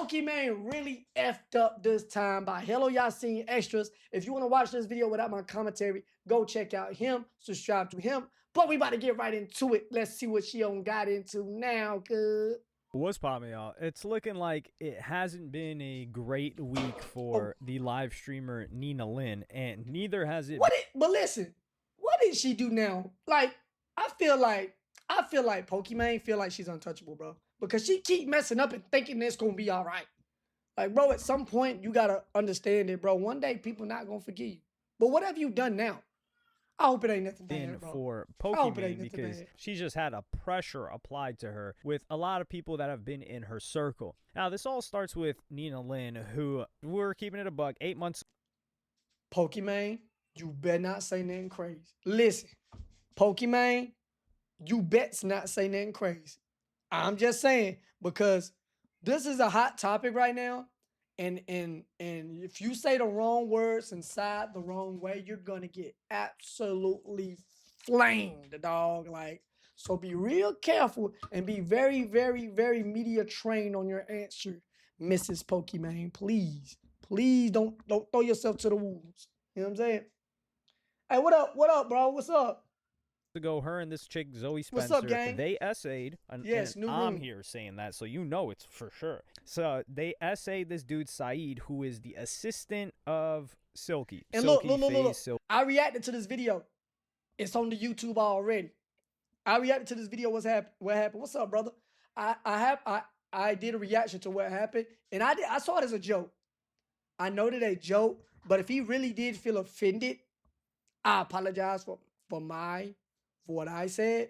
Pokimane really effed up this time by Hello Y'all Seen Extras. If you want to watch this video without my commentary, go check out him, subscribe to him. But we about to get right into it. Let's see what she on got into now, good. What's popping, y'all? It's looking like it hasn't been a great week for the live streamer Nina Lynn, and neither has it. But listen, what did she do now? Like, I feel like Pokimane feel like she's untouchable, bro. Because she keep messing up and thinking it's gonna be all right. Like, bro, at some point you gotta understand it, bro. One day people not gonna forgive you. But what have you done now? I hope it ain't nothing bad, bro. For Pokimane, because she just had a pressure applied to her with a lot of people that have been in her circle. Now, this all starts with Nina Lynn, who we're keeping it a buck 8 months. Pokimane, you better not say nothing crazy. Listen, Pokimane, you bets not say nothing crazy. I'm just saying, because this is a hot topic right now. And if you say the wrong words and side the wrong way, you're gonna get absolutely flamed, dog. Like, so be real careful and be very, very, very media trained on your answer, Mrs. Pokimane. Please, please don't throw yourself to the wolves. You know what I'm saying? Hey, what up? What up, bro? What's up? Ago, her and this chick Zoe Spencer, what's up, gang? They essayed. Yes, and I'm here saying that, so you know it's for sure. So they essayed this dude Saeed, who is the assistant of Silky. And Silky look. I reacted to this video. It's on the YouTube already. I reacted to this video. What happened? What's up, brother? I did a reaction to what happened, and I saw it as a joke. I know that a joke, but if he really did feel offended, I apologize for what I said,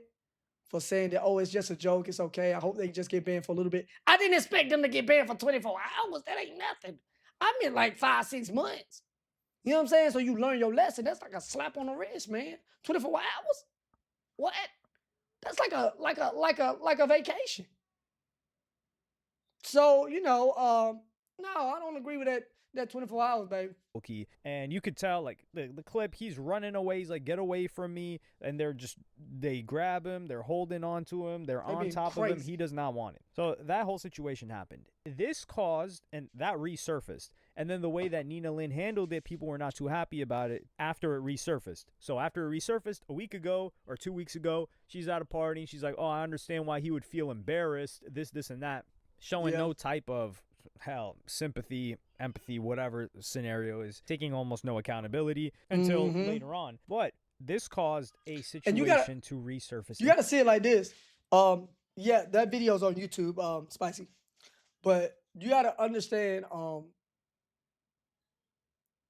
for saying that, oh, it's just a joke, it's okay. I hope they just get banned for a little bit. I didn't expect them to get banned for 24 hours. That ain't nothing. I meant like 5-6 months. You know what I'm saying? So you learn your lesson. That's like a slap on the wrist, man. 24 hours? What? That's like a vacation. So, you know, no, I don't agree with that 24 hours, baby. And you could tell, like, the clip, he's running away. He's like, get away from me. And they grab him. They're holding on to him. They're on top of him. He does not want it. So that whole situation happened. This caused, and that resurfaced. And then the way that Nina Lynn handled it, people were not too happy about it after it resurfaced. So after it resurfaced a week ago or 2 weeks ago, she's at a party. She's like, oh, I understand why he would feel embarrassed, this, and that. Showing no type of, sympathy, empathy, whatever scenario is, taking almost no accountability until later on. But this caused a situation to resurface. You got to see it like this. Yeah, that video's on YouTube, Spicy. But you got to understand,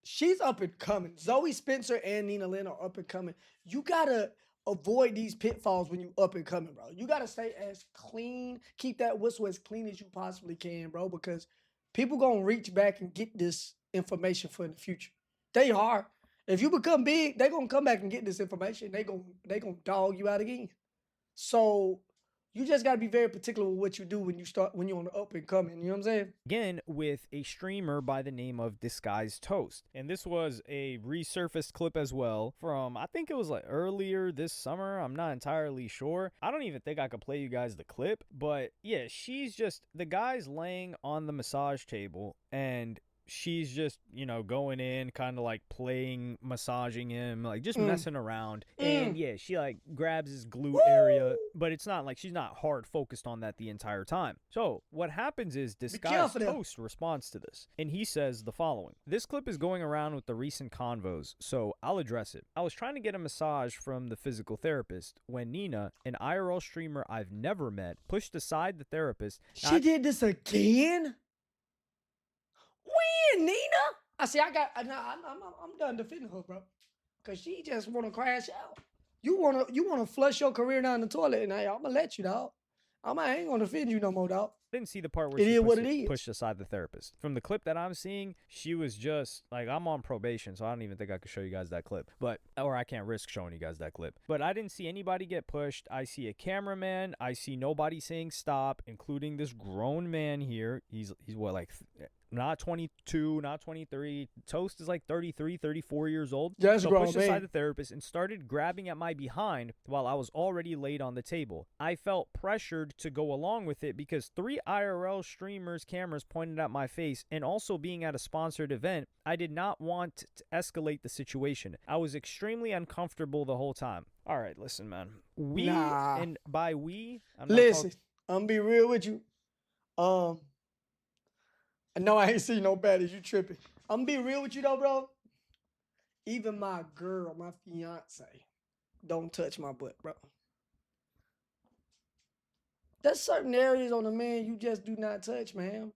she's up and coming. Zoe Spencer and Nina Lynn are up and coming. You got to avoid these pitfalls when you up and coming, bro. You got to stay as clean. Keep that whistle as clean as you possibly can, bro, because people going to reach back and get this information for in the future. They are. If you become big, they going to come back and get this information. They going to dog you out again. So you just got to be very particular with what you do when you're on the up and coming. You know what I'm saying? Again, with a streamer by the name of Disguised Toast. And this was a resurfaced clip as well from, I think it was like earlier this summer. I'm not entirely sure. I don't even think I could play you guys the clip. But yeah, the guy's laying on the massage table and she's just, you know, going in, kind of like playing, massaging him, like just messing around. And yeah, she like grabs his glute area, but it's not like she's not hard focused on that the entire time. So what happens is Disguised Toast responds to this, and he says the following. This clip is going around with the recent convos, so I'll address it. I was trying to get a massage from the physical therapist when Nina, an IRL streamer I've never met, pushed aside the therapist. She did this again? When, Nina? I'm done defending her, bro. Cause she just wanna crash out. You wanna flush your career down the toilet, and I'm gonna let you, dog. I ain't gonna defend you no more, dog. Didn't see the part where she pushed aside the therapist. From the clip that I'm seeing, she was just like, I'm on probation, so I don't even think I could show you guys that clip. Or I can't risk showing you guys that clip. But I didn't see anybody get pushed. I see a cameraman. I see nobody saying stop, including this grown man here. He's what, like not 22, not 23. Toast is like 33, 34 years old. Yes, so bro, pushed aside the therapist and started grabbing at my behind while I was already laid on the table. I felt pressured to go along with it because 3 IRL streamers' cameras pointed at my face and also being at a sponsored event, I did not want to escalate the situation. I was extremely uncomfortable the whole time. All right, listen, man. Nah. And by we, I'm not Listen, I'm gonna be real with you. No, I ain't seen no baddies. You tripping. I'm gonna be real with you though, bro. Even my girl, my fiance, don't touch my butt, bro. There's certain areas on a man you just do not touch, man.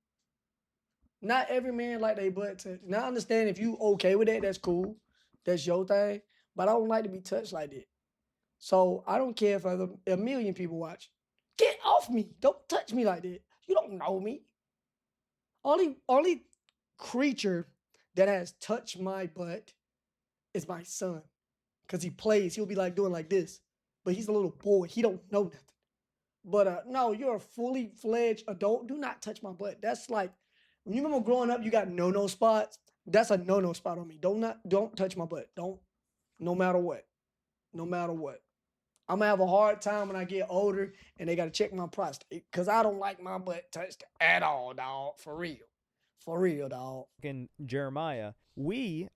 Not every man like they butt touch. Now I understand if you okay with that, that's cool. That's your thing. But I don't like to be touched like that. So I don't care if a million people watch. Get off me. Don't touch me like that. You don't know me. Only creature that has touched my butt is my son. Cause he plays. He'll be like doing like this. But he's a little boy. He don't know nothing. But no, you're a fully fledged adult. Do not touch my butt. That's like, when you remember growing up, you got no spots. That's a no spot on me. Don't touch my butt. Don't, no matter what. No matter what. I'm gonna have a hard time when I get older and they gotta check my prostate. Cause I don't like my butt touched at all, dog. For real. For real, dog. and Jeremiah, we're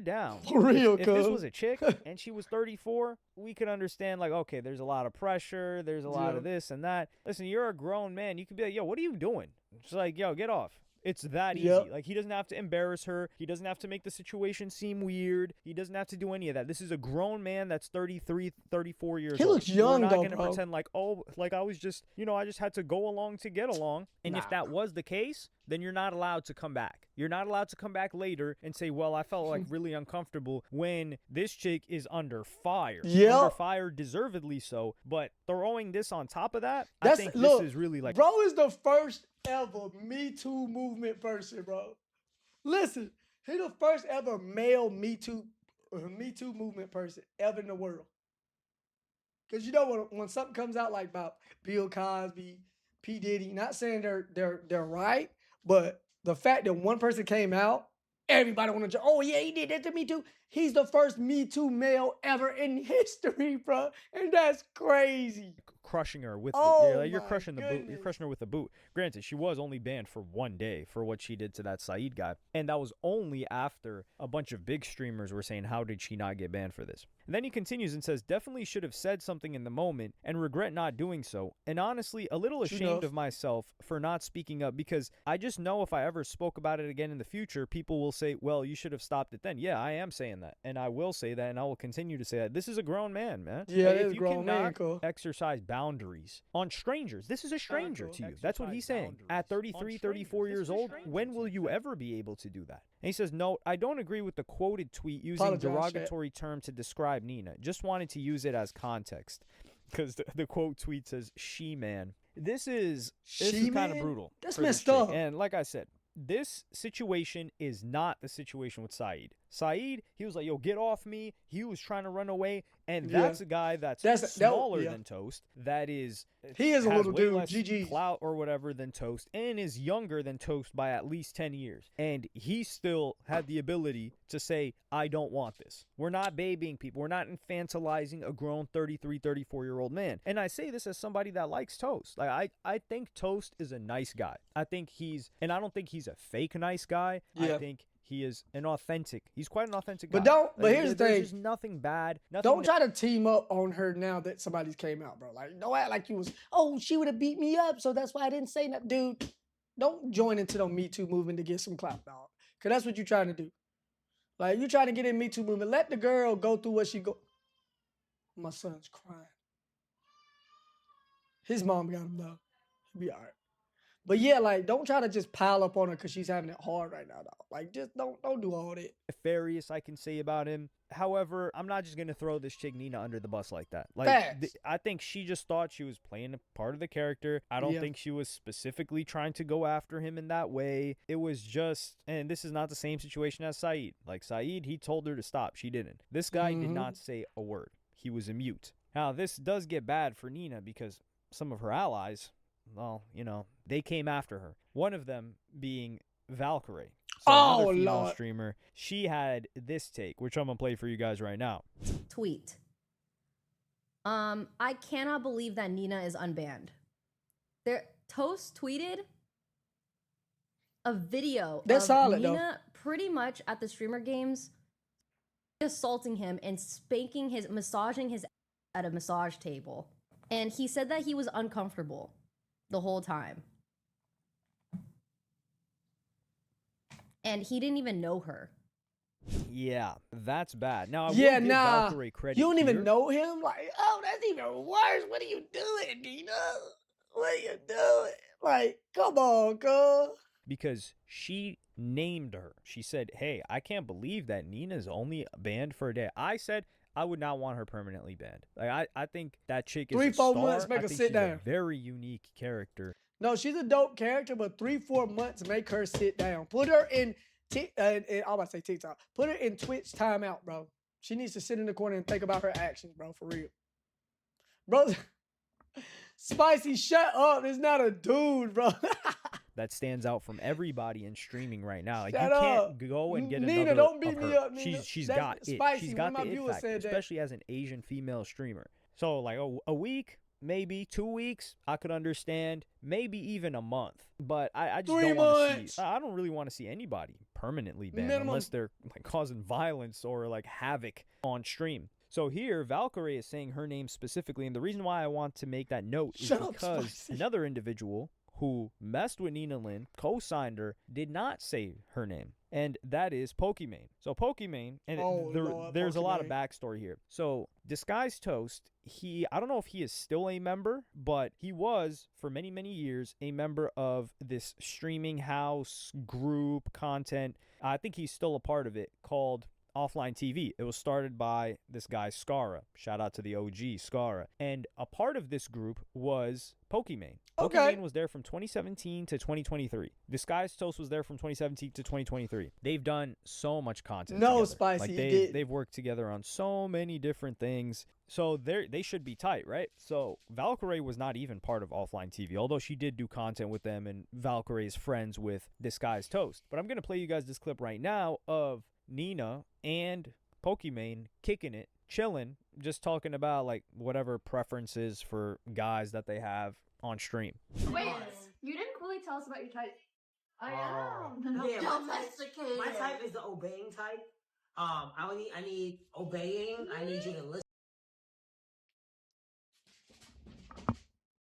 down. For real, if this cuz. was a chick and she was 34, we could understand, like, okay, there's a lot of pressure, there's a lot of this and that. Listen, you're a grown man. You could be like, yo, what are you doing? It's like, yo, get off. It's that easy. Like, he doesn't have to embarrass her. He doesn't have to make the situation seem weird. He doesn't have to do any of that. This is a grown man that's 33, 34 years old. He looks young, We're not though, going to bro. pretend like, oh, like I was just, I just had to go along to get along. And if that was the case, then you're not allowed to come back. You're not allowed to come back later and say, well, I felt like really uncomfortable when this chick is under fire. Under fire, deservedly so. But throwing this on top of that, I think this is really like... Bro is the first ever Me Too movement person, bro. Listen, he the first ever male Me Too movement person ever in the world. Because you know when something comes out like about Bill Cosby, P. Diddy, not saying they're right, but the fact that one person came out, everybody want to, oh yeah, he did that to Me Too. He's the first Me Too male ever in history, bro. And that's crazy. Crushing her with you're crushing the boot. You're crushing her with the boot. Granted, she was only banned for 1 day for what she did to that Saeed guy. And that was only after a bunch of big streamers were saying, how did she not get banned for this? And then he continues and says, definitely should have said something in the moment and regret not doing so. And honestly, a little ashamed of myself for not speaking up, because I just know if I ever spoke about it again in the future, people will say, well, you should have stopped it then. Yeah, I am saying that. And I will say that, and I will continue to say that. This is a grown man, man. Yeah, if you grown man, exercise boundaries on strangers, this is a stranger to you. That's what he's saying. At 33, 34 years old, when will you ever be able to do that? And he says, no, I don't agree with the quoted tweet using derogatory term to describe Nina. Just wanted to use it as context. Because the quote tweet says, she-man. This is kind of brutal. That's messed up. And like I said, this situation is not the situation with Saeed. Saeed, he was like, yo, get off me. He was trying to run away. And that's a guy that's smaller than Toast. He is a little dude, GG. Clout or whatever than Toast, and is younger than Toast by at least 10 years. And he still had the ability to say, I don't want this. We're not babying people. We're not infantilizing a grown 33, 34-year-old man. And I say this as somebody that likes Toast. Like, I think Toast is a nice guy. I don't think he's a fake nice guy. I think he is he's quite an authentic guy. But here's the thing. There's just nothing bad. Don't try to team up on her now that somebody's came out, bro. Like, don't act like you was, oh, she would have beat me up, so that's why I didn't say that. Dude, don't join into the Me Too movement to get some clout, dog. Because that's what you're trying to do. Like, you trying to get in Me Too movement. Let the girl go through what she go. My son's crying. His mom got him, though. He'll be all right. But yeah, like, don't try to just pile up on her because she's having it hard right now, dog. Like, just don't do all that. Nefarious, I can say about him. However, I'm not just going to throw this chick Nina under the bus like that. Like, I think she just thought she was playing a part of the character. I don't think she was specifically trying to go after him in that way. It was just, and this is not the same situation as Saeed. Like, Saeed, he told her to stop. She didn't. This guy did not say a word. He was a mute. Now, this does get bad for Nina because some of her allies, well, they came after her. One of them being Valkyrie. So another female streamer. She had this take, which I'm going to play for you guys right now. Tweet. I cannot believe that Nina is unbanned. Toast tweeted a video That's of solid, though. Nina pretty much at the streamer games assaulting him and massaging his at a massage table. And he said that he was uncomfortable the whole time. And he didn't even know her. Yeah, that's bad. Now, I will Yeah, give nah. Valkyrie credit You don't even here. know him? Like, oh, that's even worse. What are you doing, Nina? What are you doing? Like, come on, girl. Because she named her. She said, hey, I can't believe that Nina's only banned for a day. I said I would not want her permanently banned. Like, I think that chick is 3-4 a star. months, make I her think sit she's down. a very unique character. No, she's a dope character, but 3-4 months make her sit down. Put her in, I'm about to say TikTok. Put her in Twitch timeout, bro. She needs to sit in the corner and think about her actions, bro, for real. Bro, Spicy, shut up. It's not a dude, bro. That stands out from everybody in streaming right now. Like, Shut you up. can't go and get Nina, another don't beat of me her. up, Nina. She's That's got it. Spicy. She's One of got my the it viewers factor, said that. especially as an Asian female streamer. So, like, a week, maybe 2 weeks, I could understand. Maybe even a month. But I just 3 don't want to months. see. I don't really want to see anybody permanently banned Minimum. unless they're like causing violence or like havoc on stream. So here, Valkyrie is saying her name specifically, and the reason why I want to make that note is Shut up, because Spicy. another individual who messed with Nina Lynn, co-signed her, did not say her name, and that is Pokimane. So Pokimane, and Lord, there's a lot of Pokimane. backstory here. So Disguised Toast, I don't know if he is still a member, but he was for many, many years a member of this streaming house group content. I think he's still a part of it, called Offline TV. It was started by this guy Scara. Shout out to the OG Scara. And a part of this group was Pokimane. Okay. Pokimane was there from 2017 to 2023. Disguised Toast was there from 2017 to 2023. They've done so much content No, together. Spicy, Like you didn't. they've worked together on so many different things. So they should be tight, right? So Valkyrie was not even part of Offline TV, although she did do content with them, and Valkyrie is friends with Disguised Toast. But I'm going to play you guys this clip right now of Nina and Pokimane kicking it, chilling, just talking about like whatever preferences for guys that they have on stream. Wait, you didn't fully tell us about your type. I am. Yeah, Domesticated. my type is the obeying type. I need obeying. I need you to listen.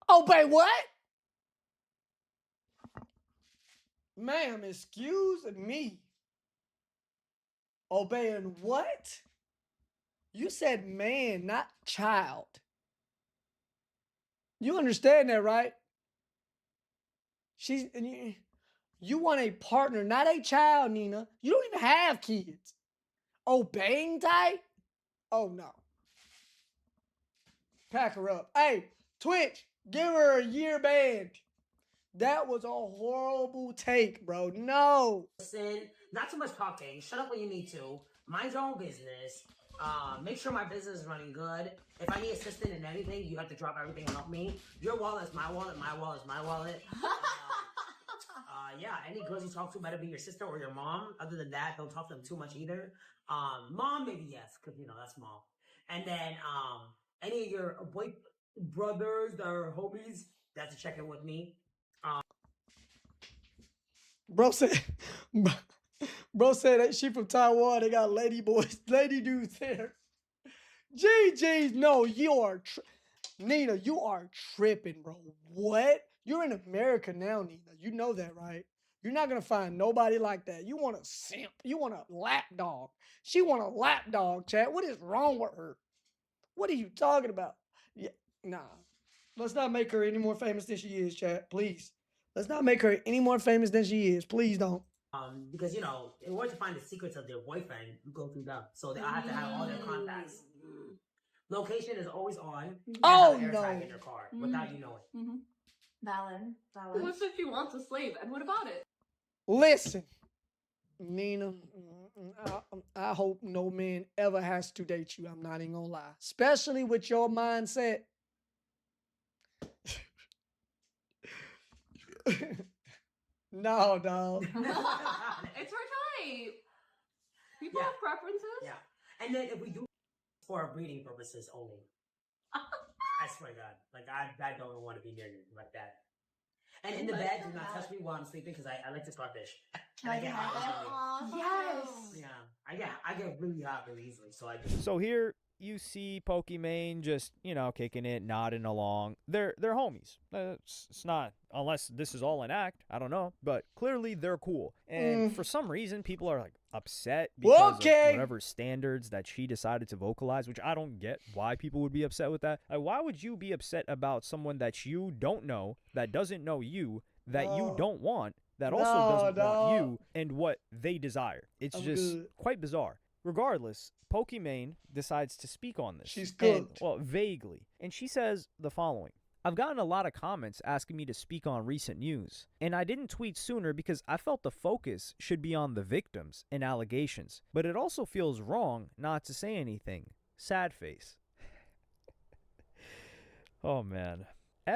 Obey what? Ma'am, excuse me. Obeying what? You said man, not child. You understand that, right? You want a partner, not a child, Nina. You don't even have kids. Obeying type? Oh no. Pack her up. Hey, Twitch, give her a year ban. That was a horrible take, bro. No. Not too much talking. Shut up when you need to. Mind your own business. Make sure my business is running good. If I need assistance in anything, you have to drop everything and help me. Your wallet is my wallet. My wallet is my wallet. Yeah, any girls you talk to better be your sister or your mom. Other than that, don't talk to them too much either. Mom, maybe yes, because that's mom. And then any of your brothers that are homies, that's to check in with me. Bro said that she from Taiwan. They got lady dudes there. GG's, no, you are, Nina, you are tripping, bro. What? You're in America now, Nina. You know that, right? You're not gonna find nobody like that. You want a simp. You want a lap dog. She want a lap dog, chat. What is wrong with her? What are you talking about? Yeah, nah. Let's not make her any more famous than she is, chat. Please. Let's not make her any more famous than she is. Please don't. Because in order to find the secrets of their boyfriend, you go through them. So I have to have all their contacts. Location is always on. Oh, no! no. In their car without you knowing. Valid. What if she wants a slave? And what about it? Listen, Nina, I hope no man ever has to date you. I'm not even gonna lie. Especially with your mindset. No, dog. It's her type. People have preferences. Yeah. And then if we do for breeding purposes only. I swear to God. Like, I don't want to be near you like that. And in the bed, do not touch me while I'm sleeping because I like to starfish. And I get hot easily. Yes. Yeah, I get really hot really easily. So I just. So here you see Pokimane just, kicking it, nodding along. They're homies. It's not, unless this is all an act. I don't know, but clearly they're cool. And for some reason, people are like upset because of whatever standards that she decided to vocalize, which I don't get why people would be upset with that. Like, why would you be upset about someone that you don't know, that doesn't know you, that you don't want, that also doesn't want you and what they desire? It's just quite bizarre. Regardless, Pokimane decides to speak on this. She's cooked. Well, vaguely. And she says the following. I've gotten a lot of comments asking me to speak on recent news, and I didn't tweet sooner because I felt the focus should be on the victims and allegations, but it also feels wrong not to say anything. Sad face. Oh, man.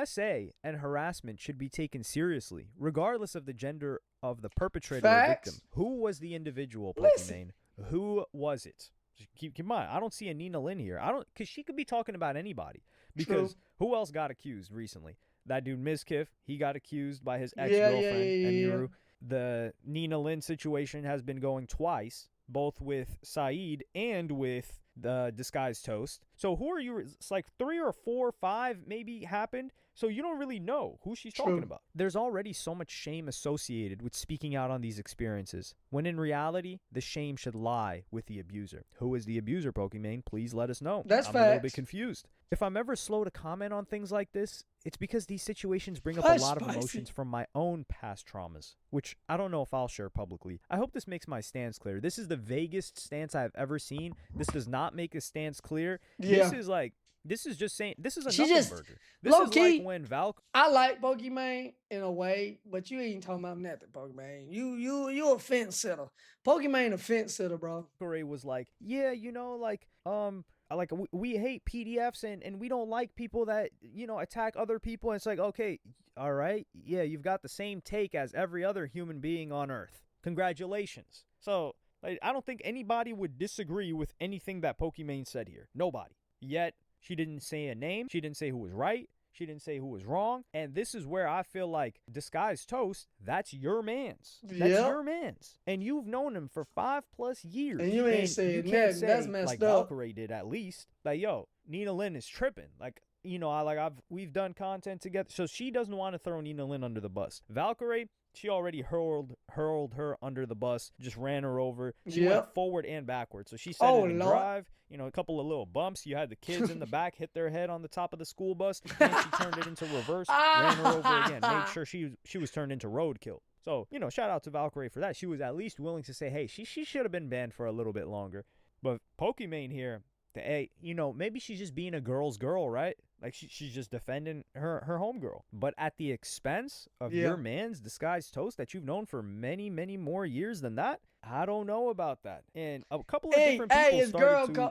SA and harassment should be taken seriously, regardless of the gender of the perpetrator or victim. Who was the individual, Pokimane? Who was it? Keep in mind, I don't see a Nina Lynn here. Because she could be talking about anybody. Because who else got accused recently? That dude Mizkif, he got accused by his ex-girlfriend, Emiru. The Nina Lynn situation has been going twice, both with Saeed and with the Disguised Toast. So who are you? It's like 3 or 4, 5 maybe happened. So you don't really know who she's talking about. There's already so much shame associated with speaking out on these experiences, when in reality, the shame should lie with the abuser. Who is the abuser, Pokimane? Please let us know. That's I'm facts. a little bit confused. If I'm ever slow to comment on things like this, it's because these situations bring up a lot of emotions from my own past traumas, which I don't know if I'll share publicly. I hope this makes my stance clear. This is the vaguest stance I've ever seen. This does not make a stance clear. This is just saying, this is a nothing burger. This is like when I like Pokimane in a way, but you ain't talking about nothing, Pokimane. You a fence sitter. Pokimane a fence sitter, bro. Valkyrie was like, yeah, we hate PDFs and we don't like people that, attack other people. And it's like, okay, all right. Yeah, you've got the same take as every other human being on Earth. Congratulations. So I don't think anybody would disagree with anything that Pokimane said here. Nobody. Yet, she didn't say a name. She didn't say who was right. She didn't say who was wrong. And this is where I feel like Disguised Toast, that's your man's. That's your man's. And you've known him for 5+ years. And you ain't saying nothing. That's messed like up. Valkyrie did at least. Like, yo, Nina Lynn is tripping. Like, we've done content together. So she doesn't want to throw Nina Lynn under the bus. Valkyrie, she already hurled her under the bus, just ran her over. She went forward and backwards. So she said it in drive, a couple of little bumps. You had the kids in the back hit their head on the top of the school bus. Then she turned it into reverse, ran her over again, made sure she was turned into roadkill. So, shout out to Valkyrie for that. She was at least willing to say, hey, she should have been banned for a little bit longer. But Pokimane here, maybe she's just being a girl's girl, right? Like she's just defending her homegirl, but at the expense of your man's Disguised Toast that you've known for many, many more years than that. I don't know about that. And a couple of different people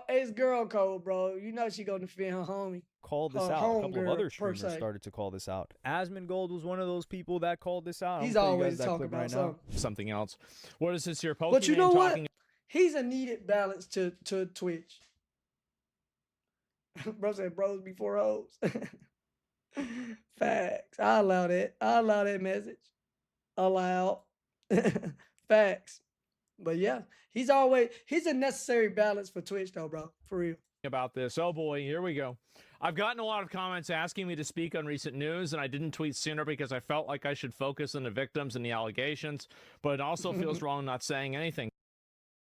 it's girl code, bro. You know she gonna defend her homie. Called this out. A couple of other streamers started to call this out. Asmongold was one of those people that called this out. He's always talking about something else. What is this here, Pokimane? But you know what? He's a needed balance to Twitch. Bro said bros before hoes. Facts. I allow that message. Allow. Facts. But yeah, he's a necessary balance for Twitch though, bro. For real. About this. Oh boy, here we go. I've gotten a lot of comments asking me to speak on recent news, and I didn't tweet sooner because I felt like I should focus on the victims and the allegations, but it also feels wrong not saying anything.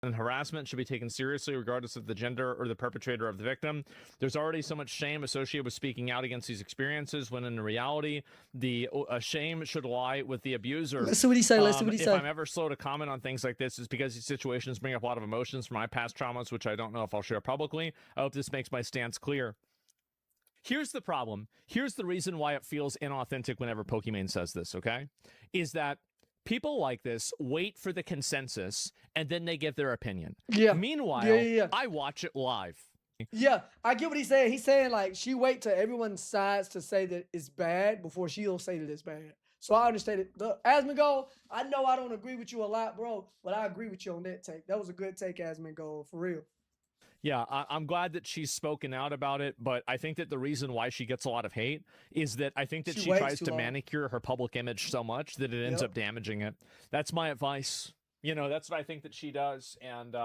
And harassment should be taken seriously regardless of the gender or the perpetrator of the victim. There's already so much shame associated with speaking out against these experiences, when in reality, the shame should lie with the abuser. Listen what he say. If I'm ever slow to comment on things like this, it's because these situations bring up a lot of emotions from my past traumas, which I don't know if I'll share publicly. I hope this makes my stance clear. Here's the problem. Here's the reason why it feels inauthentic whenever Pokimane says this, okay? Is that people like this wait for the consensus and then they give their opinion. Yeah. Meanwhile, I watch it live. Yeah, I get what he's saying. He's saying like she wait till everyone sides to say that it's bad before she'll say that it's bad. So I understand it. Asmongold, I know I don't agree with you a lot, bro, but I agree with you on that take. That was a good take, Asmongold, for real. Yeah, I'm glad that she's spoken out about it, but I think that the reason why she gets a lot of hate is that I think that She she waits tries too to long. manicure her public image so much that it ends Yep. up damaging it. That's my advice. You know, that's what I think that she does. And,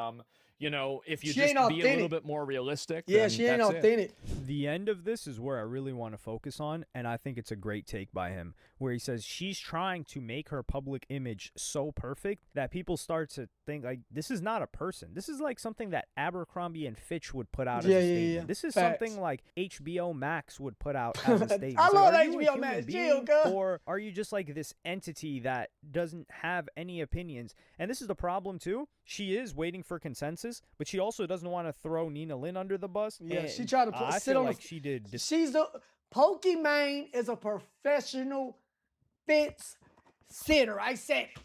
you know, if you She just ain't be a little authentic. bit more realistic, Yeah, then she ain't that's it. authentic. The end of this is where I really want to focus on, and I think it's a great take by him, where he says she's trying to make her public image so perfect that people start to think, like, this is not a person. This is like something that Abercrombie and Fitch would put out as a statement. This is Facts. something like HBO Max would put out as a statement. I It's like, love are you a HBO human Max. being, Chill, cuz. or are you just like this entity that doesn't have any opinions? And this is the problem too. She is waiting for consensus, but she also doesn't want to throw Nina Lynn under the bus. Yeah, and she tried to I sit feel on like the. she did. She's the Pokimane is a professional fence sitter. I said it.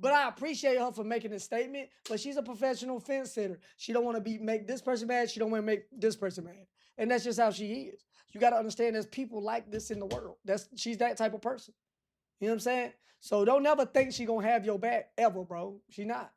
But I appreciate her for making this statement. But she's a professional fence sitter. She don't want to make this person mad. She don't want to make this person mad. And that's just how she is. You got to understand there's people like this in the world. She's that type of person. You know what I'm saying? So don't never think she gonna have your back ever, bro. She not.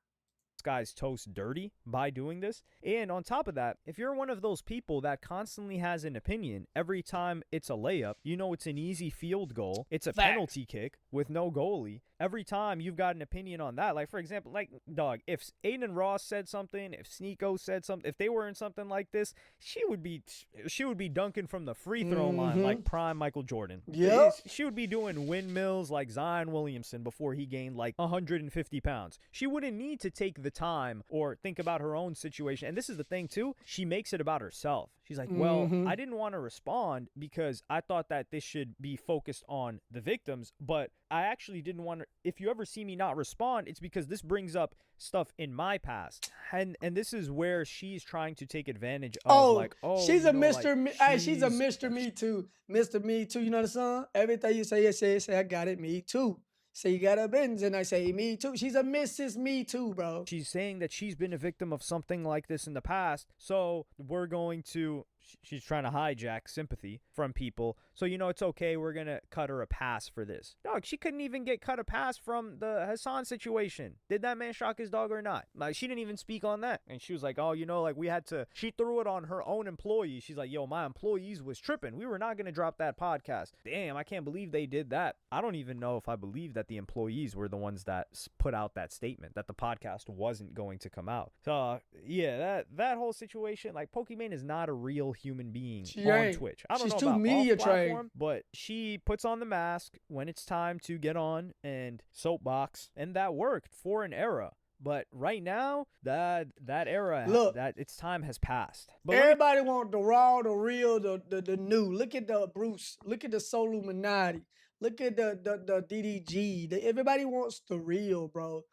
Guy's toast dirty by doing this. And on top of that, if you're one of those people that constantly has an opinion every time it's a layup, you know it's an easy field goal, it's a penalty kick with no goalie. Every time you've got an opinion on that, like for example, like dog, if Aiden Ross said something, if Sneeko said something, if they were in something like this, she would be dunking from the free throw line like prime Michael Jordan. Yep. She would be doing windmills like Zion Williamson before he gained like 150 pounds. She wouldn't need to take the time or think about her own situation. And this is the thing too, she makes it about herself. She's like, well, I didn't want to respond because I thought that this should be focused on the victims, but I actually didn't want to. If you ever see me not respond, it's because this brings up stuff in my past. And this is where she's trying to take advantage of she's a Mr. Like, Hey, she's a Mr. Me Too. Mr. Me Too, you know the song? Everything you say, say, I got it, me too. Say you got a Benz, and I say me too. She's a Mrs. Me Too, bro. She's saying that she's been a victim of something like this in the past, so we're going to. She's trying to hijack sympathy from people. So, you know, it's okay. We're going to cut her a pass for this. Dog, she couldn't even get cut a pass from the Hassan situation. Did that man shock his dog or not? Like, she didn't even speak on that. And she was like, oh, you know, like we had to. She threw it on her own employees. She's like, yo, my employees was tripping. We were not going to drop that podcast. Damn, I can't believe they did that. I don't even know if I believe that the employees were the ones that put out that statement, that the podcast wasn't going to come out. So, yeah, that whole situation, like Pokimane is not a real human being on Twitch. I don't know too about media off-platform, trained. but she puts on the mask when it's time to get on and soapbox, and that worked for an era. But right now, that era, that its time has passed. But everybody want the raw, the real, the new. Look at the Bruce. Look at the Soluminati. Look at the DDG. Everybody wants the real, bro.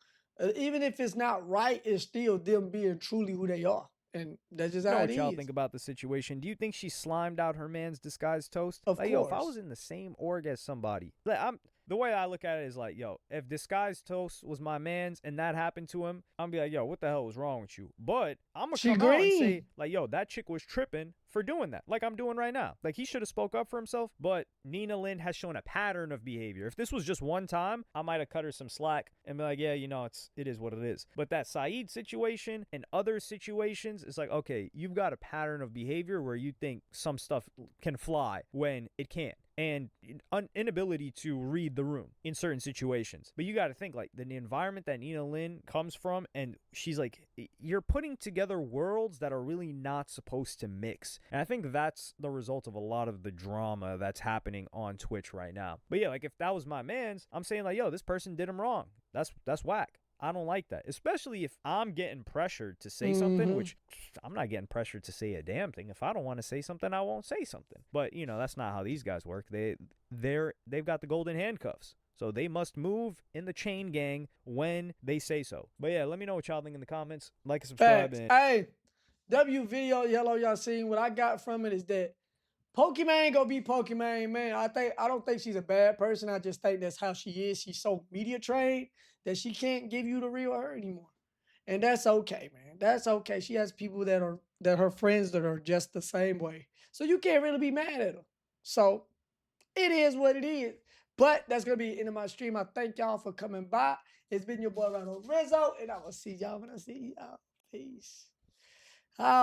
Even if it's not right, it's still them being truly who they are. And that's just how it what y'all is. think about the situation? Do you think she slimed out her man's disguised toast? Of like, course. yo, if I was in the same org as somebody, like, the way I look at it is like, yo, if disguised toast was my man's and that happened to him, I'm be like, yo, what the hell was wrong with you? But I'm gonna come out and say, like, yo, that chick was tripping for doing that, like I'm doing right now. Like, he should have spoke up for himself, but Nina Lynn has shown a pattern of behavior. If this was just one time, I might have cut her some slack and be like, yeah, you know, it is what it is. But that Saeed situation and other situations, it's like, okay, you've got a pattern of behavior where you think some stuff can fly when it can't. And inability to read the room in certain situations. But you got to think, like, the environment that Nina Lynn comes from, and she's like, you're putting together worlds that are really not supposed to mix. And I think that's the result of a lot of the drama that's happening on Twitch right now. But yeah, like, if that was my man's, I'm saying, like, yo, this person did him wrong. That's whack. I don't like that, especially if I'm getting pressured to say something, which I'm not getting pressured to say a damn thing. If I don't want to say something, I won't say something. But, you know, that's not how these guys work. They've got the golden handcuffs. So they must move in the chain gang when they say so. But yeah, let me know what y'all think in the comments. Like and subscribe. Hey, W video, yellow, y'all seen. What I got from it is that Pokimane gonna be Pokimane, man. I don't think she's a bad person. I just think that's how she is. She's so media trained that she can't give you the real her anymore. And that's okay, man. That's okay. She has people that are her friends that are just the same way. So you can't really be mad at her. So it is what it is. But that's gonna be the end of my stream. I thank y'all for coming by. It's been your boy Ronald Rizzo, and I will see y'all when I see y'all. Peace. How